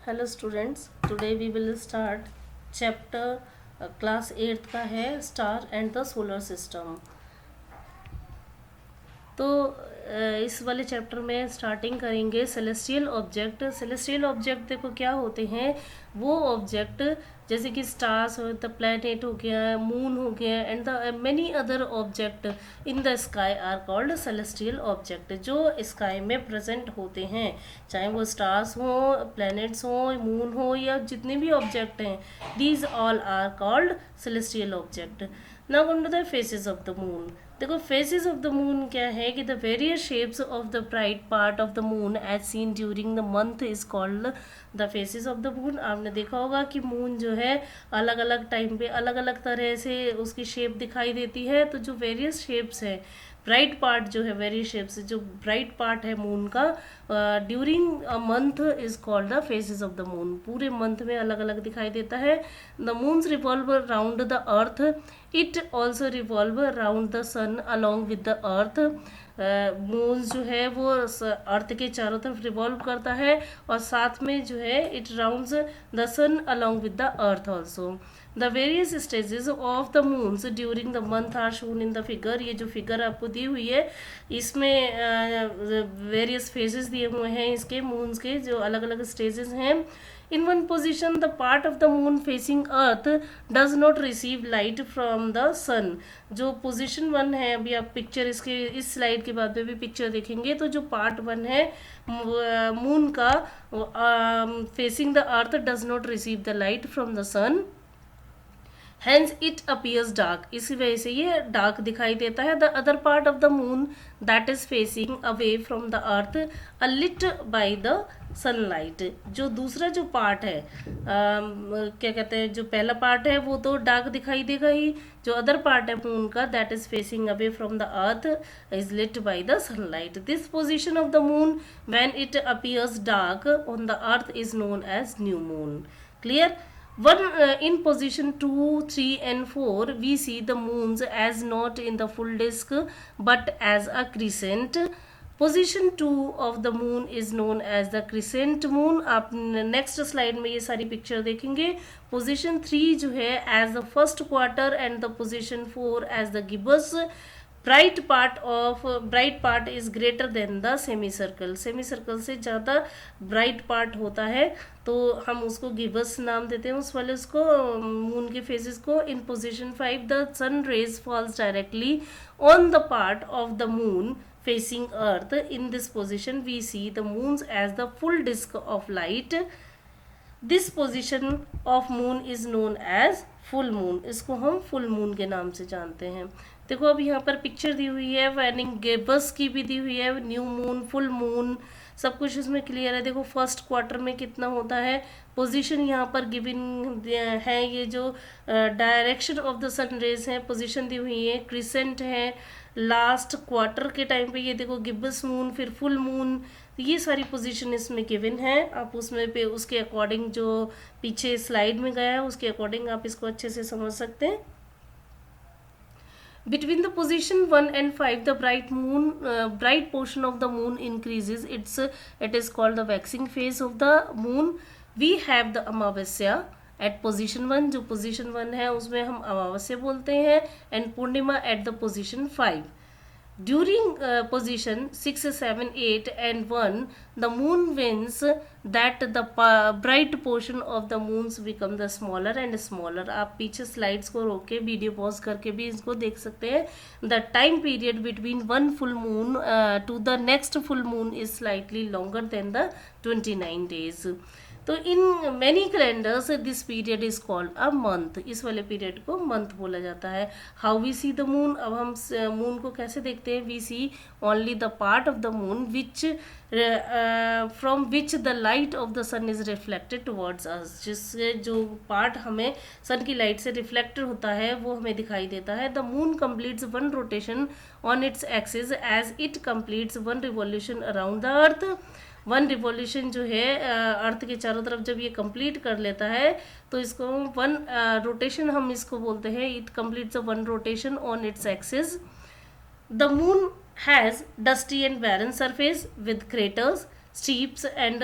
Hello students, today we will start chapter class 8 का है star and the solar system. तो इस वाले चैप्टर में स्टार्टिंग करेंगे सेलेस्टियल ऑब्जेक्ट। सेलेस्टियल ऑब्जेक्ट देखो क्या होते हैं, वो ऑब्जेक्ट जैसे कि स्टार्स हो, द प्लैनेट हो गया, मून हो गया and the many other object in the sky are called celestial object, जो स्काई में प्रेजेंट होते हैं, चाहे वो स्टार्स हो, प्लैनेट्स हो, मून हो या जितने भी ऑब्जेक्ट हैं, these all are called celestial object. Now come to the phases of the moon. देखो फेसेस ऑफ द मून क्या है कि the various shapes of the bright part of the moon as seen during the month is called the phases of the moon. आपने देखा होगा कि moon जो है अलग अलग टाइम पे अलग अलग तरह से उसकी शेप दिखाई देती है। तो जो वेरियस शेप्स है, ब्राइट पार्ट जो है, वेरियस शेप्स जो ब्राइट पार्ट है मून का during a month is called the phases of the moon. पूरे मंथ में अलग अलग दिखाई देता है। The moons revolve around the earth, it also revolve around the sun along with the earth. Moons जो है वो अर्थ के चारों तरफ रिवॉल्व करता है और साथ में जो है it rounds the sun along with the earth also. The various stages of the moons during the month are shown in the figure. ये जो फिगर आपको दी हुई है इसमें वेरियस फेजेस दिए हुए हैं इसके मून्स के, जो अलग अलग स्टेजेस हैं। In one position the part of the moon facing earth does not receive light from the sun. जो पोजिशन 1 है, अभी आप पिक्चर इसके इस स्लाइड के बाद में भी पिक्चर देखेंगे, तो जो पार्ट 1 है मून का facing the earth does not receive the light from the sun, hence it appears dark. इसी वजह से ये डार्क दिखाई देता है। The other part of the moon that is facing away from the earth alit by the sunlight. जो दूसरा जो पार्ट है क्या कहते हैं, जो पहला पार्ट है वो तो डार्क दिखाई देगा ही। जो अदर पार्ट है मून का that is facing away from the earth is lit by the sunlight. This position of the moon when it appears dark on the earth is known as new moon. Clear? In position 2, 3 and 4 we see the moons as not in the full disk but as a crescent. Position 2 of the moon is known as the crescent moon. आप next slide में ये सारी picture देखेंगे। Position 3 जो है as the first quarter and the position 4 as the gibbous. Bright part is greater than the semi circle. Semi circle से ज़्यादा bright part होता है तो हम उसको गिबस नाम देते हैं उस वाले उसको, मून के फेसेस को। In position 5 the sun rays falls directly on the part of the moon facing earth. In this position we see the moons as the full disk of light. This position of moon is known as full moon. इसको हम full moon के नाम से जानते हैं। देखो अब यहाँ पर पिक्चर दी हुई है, वैनिंग गेबस की भी दी हुई है, न्यू मून, फुल मून, सब कुछ इसमें क्लियर है। देखो फर्स्ट क्वार्टर में कितना होता है, पोजीशन यहाँ पर गिवन है, ये जो direction of the sun rays है पोजीशन दी हुई है, क्रिसेंट है लास्ट क्वार्टर के टाइम पे, ये देखो गिब्बस मून, फिर फुल मून, ये सारी पोजीशन इसमें गिवन है। आप उसमें पे उसके अकॉर्डिंग जो पीछे स्लाइड में गया है उसके अकॉर्डिंग आप इसको अच्छे से समझ सकते हैं। Between the position 1 and 5 the bright portion of the moon increases. It is called the waxing phase of the moon. We have the Amavasya at position 1, जो position 1 है उसमें हम अमावस्या बोलते हैं, and Purnima at the position 5. During position 6, 7, 8 and 1 the moon wanes, that the bright portion of the moons become the smaller and smaller. आप पीछे slides को रोक के वीडियो पॉज करके भी इसको देख सकते हैं। The time period between one full moon to the next full moon is slightly longer than the 29 days. तो in many calendars this period is called a month. इस वाले पीरियड को मंथ बोला जाता है। How we see the moon, अब हम moon को कैसे देखते हैं, we see only the part of the moon which from which the light of the sun is reflected towards us. जिससे जो पार्ट हमें सन की लाइट से रिफ्लेक्टेड होता है वो हमें दिखाई देता है। The moon completes one rotation on its axis as it completes one revolution around the earth. One revolution जो है अर्थ के चारों तरफ जब ये कंप्लीट कर लेता है तो इसको वन रोटेशन हम इसको बोलते हैं। It completes one rotation on its axis. The moon has dusty and barren surface with craters, steeps and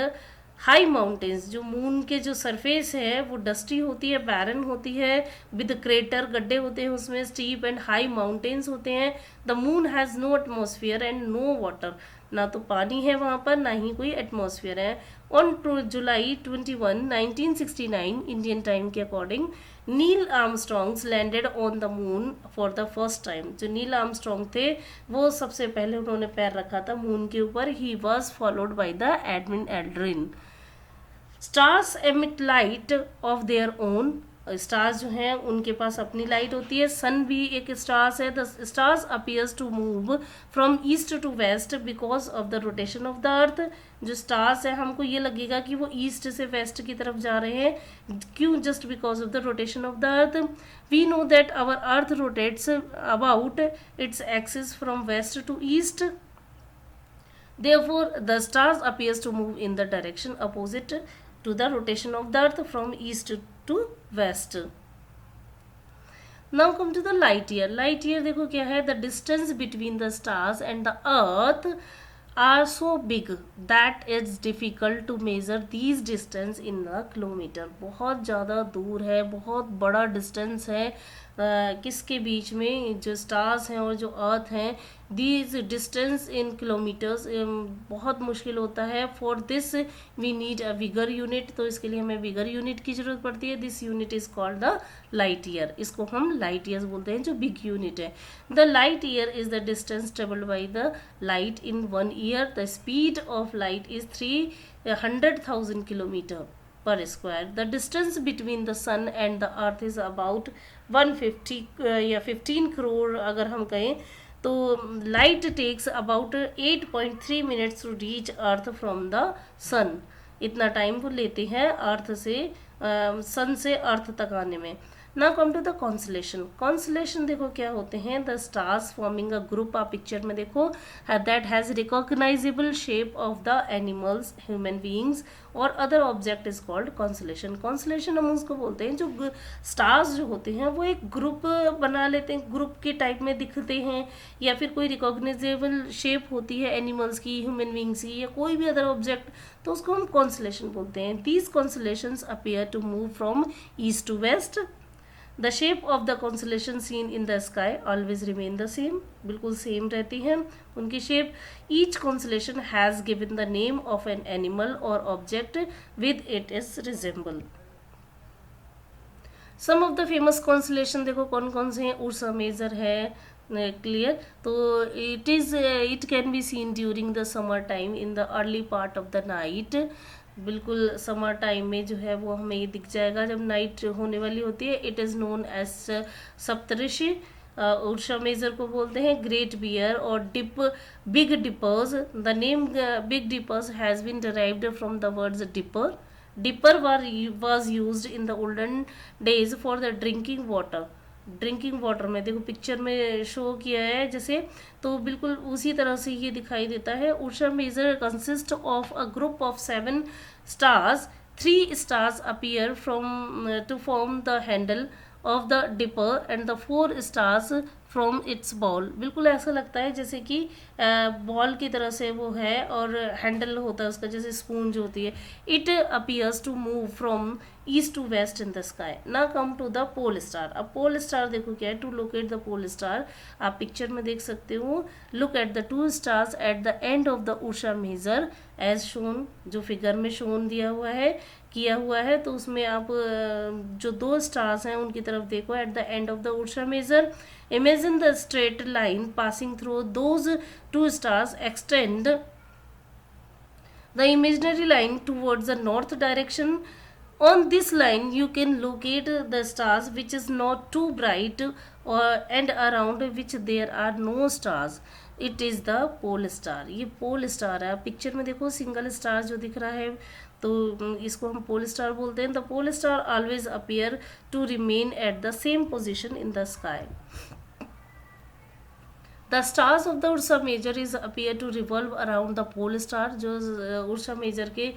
high mountains, जो मून के जो सरफेस है वो डस्टी होती है, बैरन होती है, विद क्रेटर, गड्ढे होते हैं उसमें, स्टीप एंड हाई माउंटेन्स होते हैं। The moon has no atmosphere and no water, ना तो पानी है वहाँ पर, ना ही कोई एटमॉस्फेयर है। ऑन जुलाई 21, 1969 इंडियन टाइम के according, Neil Armstrongs landed on the moon for the first time. जो नील आर्मस्ट्रॉन्ग थे वो सबसे पहले उन्होंने पैर रखा था मून के ऊपर। He was followed by the Edwin Aldrin. Stars emit light of their own, stars जो हैं उनके पास अपनी लाइट होती है। सन भी एक स्टार्स है। The stars appears to move from east to west because of the rotation of the earth. जो स्टार्स है हमको ये लगेगा कि वो ईस्ट से वेस्ट की तरफ जा रहे हैं, क्यों? Just because of the rotation of the earth. We know that our earth rotates about its axis from west to east, therefore the stars appears to move in the direction opposite to the rotation of the earth from east to west. Now come to the light year. Light year देखो क्या है, the distance between the stars and the earth are so big that it's difficult to measure these distance in a kilometer. बहुत ज़्यादा दूर है, बहुत बड़ा distance है किसके बीच में, जो स्टार्स हैं और जो अर्थ हैं। दीज डिस्टेंस इन किलोमीटर्स बहुत मुश्किल होता है। For this we need a bigger unit, तो इसके लिए हमें विगर यूनिट की जरूरत पड़ती है। This unit is called the light year, इसको हम लाइट ईयर्स बोलते हैं, जो बिग यूनिट है। The light year is the distance travelled by the light in 1 year. The speed of light is 300,000 kilometre per square. The distance between the sun and the earth is about 150 या 15 crore अगर हम कहें तो। light takes about 8.3 minutes to reach earth from the sun. इतना time वो लेते हैं अर्थ से सन से अर्थ तक आने में। Now come to the constellation. Constellation देखो क्या होते हैं, the stars forming a group. आप पिक्चर में देखो, that has recognisable shape of the animals, human beings और other object is called constellation. Constellation हम उसको बोलते हैं जो स्टार्स जो होते हैं वो एक ग्रुप बना लेते हैं, ग्रुप के टाइप में दिखते हैं, या फिर कोई रिकॉग्नाइजेबल शेप होती है एनिमल्स की, ह्यूमन बीइंग्स की, या कोई भी अदर ऑब्जेक्ट, तो उसको हम कॉन्सलेशन बोलते हैं। These constellations appear to move from east to west. The shape of the constellation seen in the sky always remain the same, बिल्कुल सेम रहती हैं उनकी shape. Each constellation has given the name of an animal or object with it is resemble. Some of the famous constellation देखो कौन कौन से हैं। Ursa major है, क्लियर, तो it can be seen during the summer time in the early part of the night. बिल्कुल summer time में जो है वो हमें ये दिख जाएगा जब नाइट होने वाली होती है। It is known as Saptarishi, Ursa Major को बोलते हैं। ग्रेट बियर और big dippers, the name big dippers has been derived from the words dipper. Dipper was used in the olden days for the drinking water. Drinking water में देखो picture में show किया है जैसे, तो बिल्कुल उसी तरह से ये दिखाई देता है। Ursa Major consist of a group of 7 stars. 3 stars appear from to form the handle of the dipper and the 4 stars from its bowl. बिल्कुल ऐसा लगता है जैसे कि बॉल की तरह से वो है और हैंडल होता है उसका, जैसे स्पून जो होती है। It appears to move from east to west in the sky. Now come to the pole star. अब पोल स्टार देखो क्या है, to locate the pole star आप पिक्चर में देख सकते हो। Look at the 2 stars at the end of the Ursa Major as shown, जो फिगर में शोन दिया हुआ है, किया हुआ है, तो उसमें आप जो 2 स्टार्स हैं उनकी तरफ देखो at the end of the Ursa Major. Imagine the straight line passing through those 2 stars. Extend the imaginary line towards the north direction. On this line you can locate the stars which is not too bright and around which there are no stars. It is the pole star. ये pole star है। Picture में देखो single star जो दिख रहा है तो इसको हम पोल स्टार बोलते हैं। The pole star always appear to remain at the same position in the sky. The stars of the Ursa Major is appear to revolve around the pole star. जो उर्सा मेजर के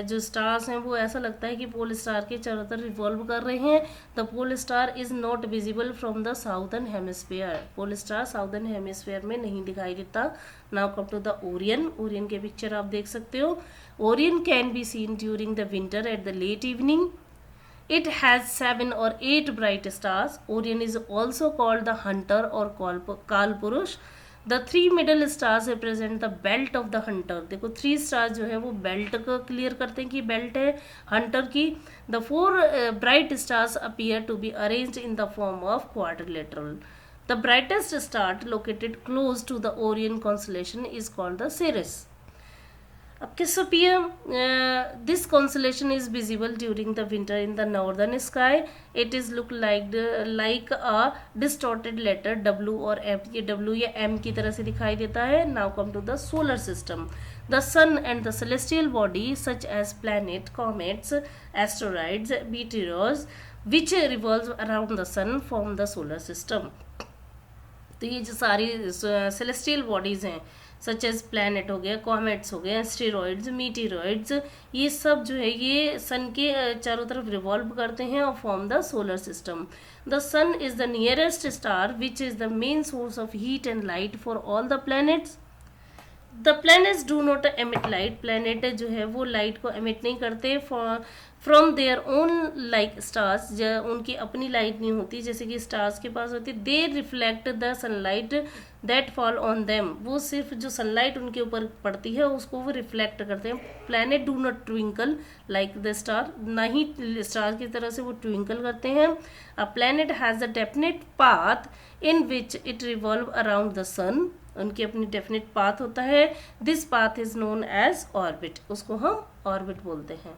जो stars हैं वो ऐसा लगता है कि pole star के चारों तरफ रिवॉल्व कर रहे हैं। The pole star is not visible from the southern hemisphere. Pole star southern hemisphere में नहीं दिखाई देता। Now come to the Orion. Orion के पिक्चर आप देख सकते हो। Orion can be seen during the winter at the late evening. It has 7 or 8 bright stars. Orion is also called the hunter or Kalpurush. The 3 middle stars represent the belt of the hunter. देखो 3 stars जो है वो belt को clear करते हैं कि belt है hunter की. The 4 bright stars appear to be arranged in the form of quadrilateral. The brightest star located close to the Orion constellation is called the Ceres. Cassiopeia, this constellation is visible during the winter in the northern sky. It is look like a distorted letter W or M. ये W या M की तरह से दिखाई देता है. Now come to the solar system. The sun and the celestial bodies such as planets, comets, asteroids, meteors, which revolve around the sun, form the solar system. तो ये जो सारी सेलेस्टियल बॉडीज हैं सच एज प्लैनेट हो गया, comets हो गए, asteroids, meteoroids, ये सब जो है ये सन के चारों तरफ रिवॉल्व करते हैं और form the solar system. The sun is the nearest star which is the main source of heat and light for all the planets. The planets do not emit light. Planet जो है वो light को emit नहीं करते from their own like stars. उनकी अपनी light नहीं होती जैसे कि स्टार्स के पास होती. दे reflect the sunlight that fall on them. वो सिर्फ जो सनलाइट उनके ऊपर पड़ती है उसको वो रिफ्लेक्ट करते हैं. Planet do not twinkle like the star. ना ही स्टार की तरह से वो ट्विंकल करते हैं. A planet has a definite path in which it revolve around the sun. उनकी अपनी डेफिनेट पाथ होता है. This path is known as orbit. उसको हम ऑर्बिट बोलते हैं.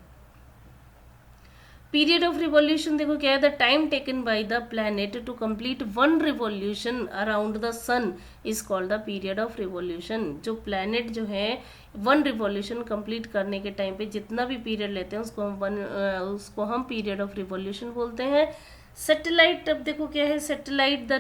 पीरियड ऑफ रिवॉल्यूशन देखो क्या है. The time taken by the planet to complete one revolution around the sun is called the period of revolution. जो प्लैनेट जो है वन रिवॉल्यूशन कंप्लीट करने के टाइम पे जितना भी पीरियड लेते हैं उसको हम पीरियड ऑफ रिवॉल्यूशन बोलते हैं. सैटेलाइट अब देखो क्या है. Satellite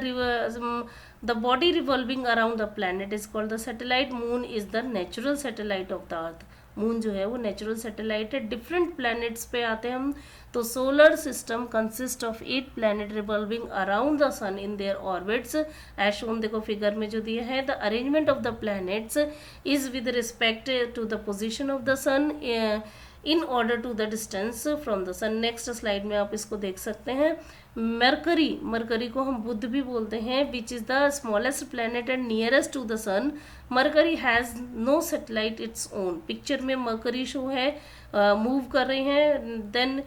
the body revolving around the planet is called the satellite. Moon is the natural satellite of the earth. Moon जो है वो नेचुरल सैटेलाइट है. डिफरेंट प्लैनेट्स पे आते हैं हम. तो solar system consist of 8 planet revolving around the sun in their orbits as shown. देखो फिगर में जो दिया है. The arrangement of the planets is with respect to the position of the sun in order to the distance from the sun. Next slide में आप इसको देख सकते हैं. मरकरी को हम बुध भी बोलते हैं which is the smallest planet and nearest to the sun. Mercury has no satellite its own. Picture में मरकरी शो है मूव कर रहे हैं. देन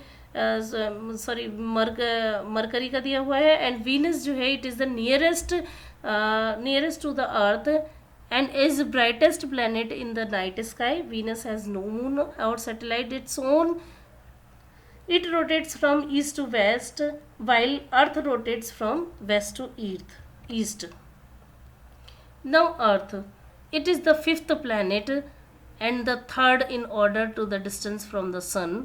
सॉरी मरकरी का दिया हुआ है. एंड वीनस जो है it is the nearest to the earth and is brightest planet in the night sky. Venus has no moon or satellite its own. It rotates from east to west while Earth rotates from west to east. Now Earth, it is the 5th planet and the 3rd in order to the distance from the sun.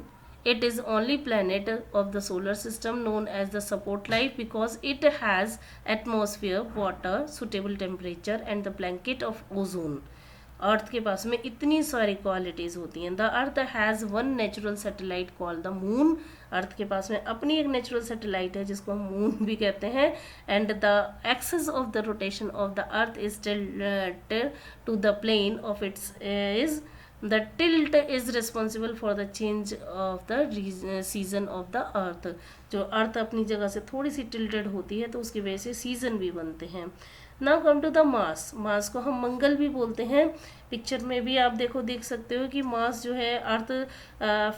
It is only planet of the solar system known as the support life because it has atmosphere, water, suitable temperature and the blanket of ozone. Earth के पास में इतनी सारी qualities होती हैं. The earth has one natural satellite called the moon. Earth के पास में अपनी एक नेचुरल सैटेलाइट है जिसको हम मून भी कहते हैं. And the axis of the rotation of the earth is tilt to the plane of its is. The tilt is responsible for the change of the season of the earth. जो अर्थ अपनी जगह से थोड़ी सी tilted होती है तो उसकी वजह से सीजन भी बनते हैं. Now come to the Mars. Mars को हम मंगल भी बोलते हैं. पिक्चर में भी आप देख सकते हो कि मास जो है अर्थ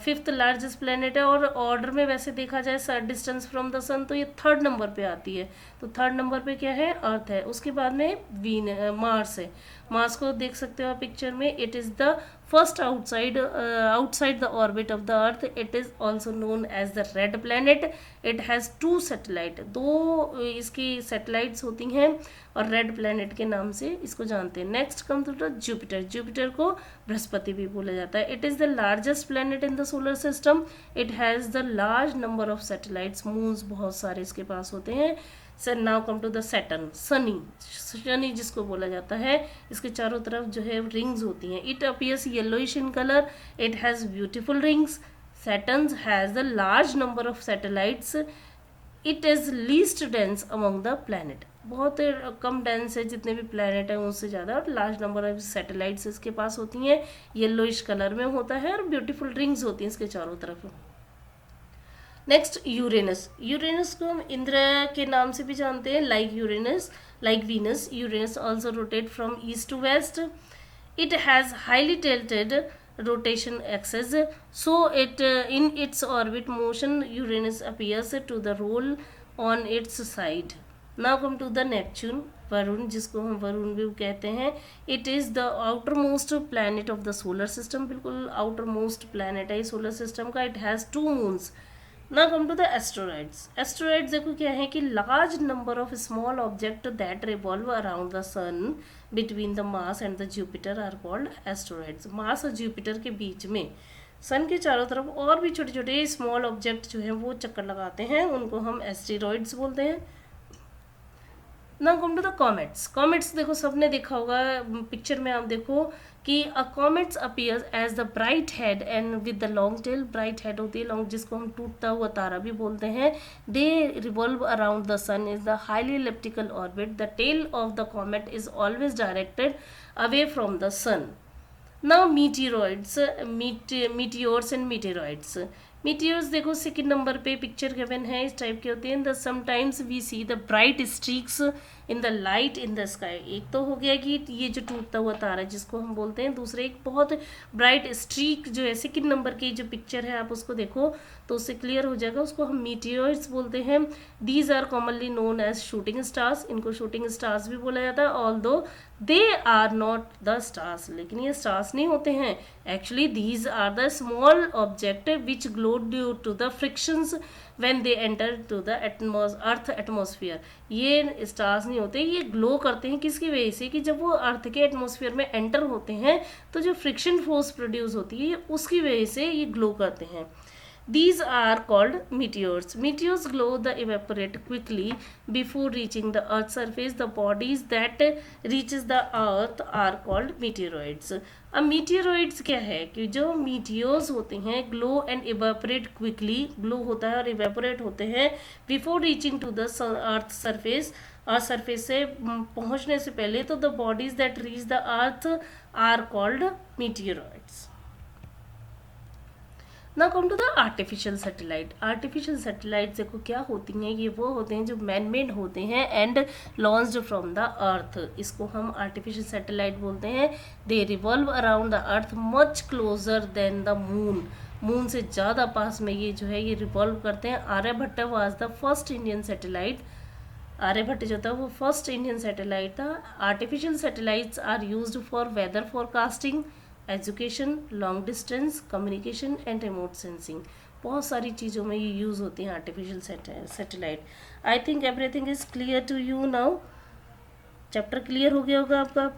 5th लार्जेस्ट प्लेनेट है और ऑर्डर में वैसे देखा जाए डिस्टेंस फ्रॉम द सन तो ये 3rd नंबर पे आती है. तो 3rd नंबर पे क्या है अर्थ है. उसके बाद में मार्स है. मार्स को देख सकते हो आप पिक्चर में. It is the first outside the orbit of the earth. It is also known as the red planet. It has 2 satellite. 2 इसकी सैटेलाइट्स होती हैं और रेड प्लैनेट के नाम से इसको जानते हैं. Next come to Jupiter. Jupiter को बृहस्पति भी बोला जाता है. It is the largest planet in the solar system. It has the large number of satellites. Moons बहुत सारे इसके पास होते हैं. Sir now come to the Saturn, शनि जिसको बोला जाता है, इसके चारों तरफ जो है रिंग्स होती हैं. It appears yellowish in colour, it has beautiful rings. Saturn has a large number of satellites. It is least dense among the planet. बहुत कम डेंस है जितने भी प्लैनेट हैं उससे ज़्यादा, और लार्ज नंबर ऑफ सैटेलाइट्स इसके पास होती हैं. येलोइश कलर में होता है और ब्यूटीफुल रिंग्स होती हैं इसके चारों तरफ. Next Uranus. यूरेनस को हम इंद्र के नाम से भी जानते हैं, like Uranus, like Venus. Uranus also rotate from east to west. It has highly tilted rotation axis, so it in its orbit motion Uranus appears to the roll on its side. Now come to the Neptune, Varun, जिसको हम वरुण भी कहते हैं. It is the outermost planet of the solar system. बिल्कुल outermost planet है solar system का. It has 2 moons. Now come to the asteroids. Asteroids देखो क्या है कि large number of small objects that revolve around the sun between the Mars and the Jupiter are called asteroids. Mars और Jupiter के बीच में सन के चारों तरफ और भी छोटे छोटे स्मॉल ऑब्जेक्ट जो हैं वो चक्कर लगाते हैं, उनको हम एस्टेरॉइड्स बोलते हैं. Now come to the comets. Comets देखो सबने देखा होगा, पिक्चर में आप देखो कि a comets appears as the bright head and with the long tail. Bright head होती है, लॉन्ग, जिसको हम टूटता हुआ तारा भी बोलते हैं. They revolve around the sun is the highly elliptical orbit. The tail of the comet is always directed away from the sun. Now meteoroids, meteors and meteoroids. Meteors देखो सेकंड नंबर पे picture given है, इस type के होते हैं. The sometimes we see the bright streaks in the light in the sky. एक तो हो गया कि ये जो टूटता हुआ तारा जिसको हम बोलते हैं. दूसरे एक बहुत ब्राइट स्ट्रीक जो है सेकंड नंबर की जो पिक्चर है आप उसको देखो तो उससे क्लियर हो जाएगा, उसको हम मीटियोर्स बोलते हैं. These are commonly known as shooting stars. इनको शूटिंग स्टार्स भी बोला जाता है. Although they are not the stars, लेकिन ये स्टार्स नहीं होते हैं. Actually these are the small object which glow due to the frictions when they enter to the earth atmosphere. ये स्टार्स नहीं होते, ये ग्लो करते हैं किसकी वजह से कि जब वो अर्थ के एटमोसफियर में एंटर होते हैं तो जो फ्रिक्शन फोर्स प्रोड्यूस होती है उसकी वजह से ये ग्लो करते हैं. These are called meteors. Meteors glow the evaporate quickly before reaching the Earth's surface. The bodies that reaches the Earth are called meteoroids. अब meteoroids क्या है कि जो meteors होते हैं glow and evaporate quickly, glow होता है और evaporate होते हैं before reaching to the Earth's surface. और सरफेस से पहुंचने से पहले तो the bodies that reach the Earth are called meteoroids. ना come to the artificial satellite. Artificial satellite देखो क्या होती हैं, ये वो होते हैं जो मैन मेड होते हैं एंड लॉन्च्ड फ्रॉम द अर्थ. इसको हम आर्टिफिशियल सैटेलाइट बोलते हैं. They revolve around the earth much closer then the moon. Moon से ज़्यादा पास में ये जो है ये रिवॉल्व करते हैं. Aryabhata was the first Indian satellite. Aryabhata जो था वो फर्स्ट इंडियन सैटेलाइट था. Artificial satellites are used for weather forecasting, education, long distance communication and remote sensing. बहुत सारी चीज़ों में ये यूज़ होती हैं artificial satellite. I think everything is clear to you now. Chapter clear हो गया होगा आपका.